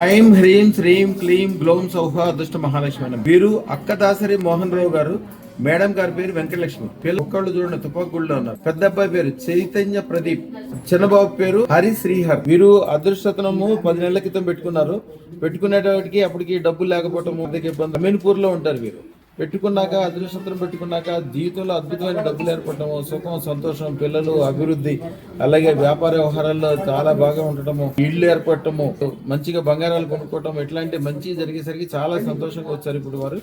ఐం హ్రీం శ్రీం క్లీం గ్లౌం సౌహ అదృష్ట మహాలక్ష్మి. వీరు అక్క దాసరి మోహన్ రావు గారు, మేడం గారి పేరు వెంకటలక్ష్మి. పిల్లలు ఒక్కళ్ళు చూడండి తుపాకుల్లో ఉన్నారు. పెద్ద అబ్బాయి పేరు చైతన్య ప్రదీప్, చిన్నబాబు పేరు హరి శ్రీహర్. వీరు అదృష్టతనము 10 నెలల క్రితం పెట్టుకునేటప్పటికి అప్పటికి డబ్బులు లేకపోవటము ఇబ్బంది. అమీన్పూర్ లో ఉంటారు వీరు. పెట్టుకున్నాక అదృష్టం పెట్టుకున్నాక జీవితంలో అద్భుతమైన డబ్బులు ఏర్పడటము, సుఖం సంతోషం, పిల్లలు అభివృద్ధి, అలాగే వ్యాపార వ్యవహారాల్లో చాలా బాగా ఉండటము, ఇళ్ళు ఏర్పడటము, మంచిగా బంగారాలు కొనుక్కోవటం, ఇట్లాంటి మంచి జరిగేసరికి చాలా సంతోషంగా వచ్చారు ఇప్పుడు వారు.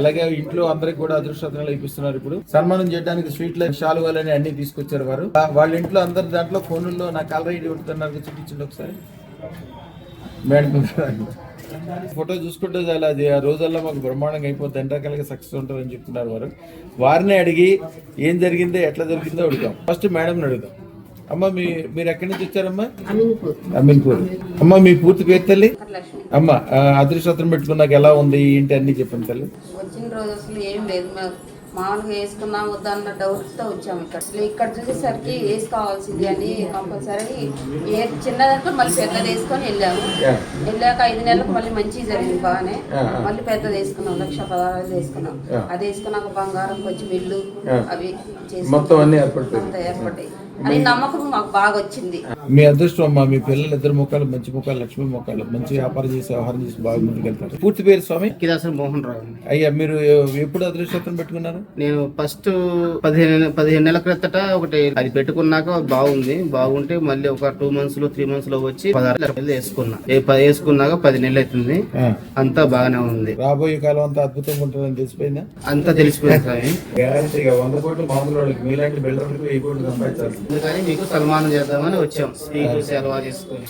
అలాగే ఇంట్లో అందరికి కూడా అదృష్టతనాలు ఇప్పిస్తున్నారు. ఇప్పుడు సన్మానం చేయడానికి స్వీట్లు శాలువాలని అన్ని తీసుకొచ్చారు వారు. వాళ్ళ ఇంట్లో అందరి దాంట్లో ఫోన్లో నా కాలర్ ఐడి పెడుతున్నారు, చూపించండి ఒకసారి మేడం. ఫోటో చూసుకుంటే చాలా అది ఆ రోజుల్లో మాకు బ్రహ్మాండంగా అయిపోతుంది, ఎండాకాలంగా సక్సెస్ ఉంటుందని చెప్తున్నారు వారు. వారిని అడిగి ఏం జరిగిందో ఎట్లా జరిగిందో అడుగుతాం. ఫస్ట్ మేడం అడుగుదాం. అమ్మ మీరు ఎక్కడి నుంచి వచ్చారమ్మా? అమీన్పూర్. అమ్మ మీ పూర్తి పేరు తల్లి? అమ్మ అదృష్టం పెట్టుకున్నాక ఎలా ఉంది ఏంటి అన్ని చెప్పండి తల్లి. వచ్చిన రోజు అసలు ఏం లేదు, మామూలుగా వేసుకున్నాం వద్దన్న డౌట్తో వచ్చాము. ఇక్కడ చూసేసరికి వేసుకోవాల్సింది అని కంపల్సరీ చిన్నదంటే మళ్ళీ పెద్దది వేసుకొని వెళ్ళాము. వెళ్ళాక 5 నెలలకు మళ్ళీ మంచి జరిగింది బాగానే. మళ్ళీ పెద్దది వేసుకున్నాం, 1,16,000 వేసుకున్నాం. అది వేసుకున్నాక బంగారం కొంచెం ఇల్లు అవి మొత్తం అన్ని ఏర్పడ్డాయి అని నమ్మకం మాకు బాగా వచ్చింది. మీ అదృష్టం అమ్మా, మీ పిల్లలు 2 ముఖాలు మంచి ముఖాలు, లక్ష్మీ ముఖాలు, మంచి వ్యాపారం చేసి వ్యవహారం చేసి బాగా ముందుకెళ్తారు. పూర్తి పేరు స్వామి? కిదాసరి మోహన్ రావు. అయ్యా మీరు ఎప్పుడు అదృష్టం పెట్టుకున్నారు? నేను ఫస్ట్ 15 నెలల క్రితట ఒకటి అది పెట్టుకున్నాక బాగుంటే మళ్ళీ ఒక 2 months 3 months లో వచ్చి 16,000 వేసుకున్నా. వేసుకున్నాక 10 నెలలు అవుతుంది, అంతా బాగానే ఉంది. రాబోయే కాలం అంతా అద్భుతంగా ఉంటుందని తెలిసిపోయిందా? అంతా తెలిసిపోయింది. గ్యారంటీగా 100 కోట్లు మామూలు వాళ్ళకి, మీలాంటి బిల్డర్లకు 1000 కోట్లు సంపాదించాలి. అందుకని మీకు సన్మానం చేద్దామని వచ్చాం. స్వీట్లు సెలవు తీసుకుని.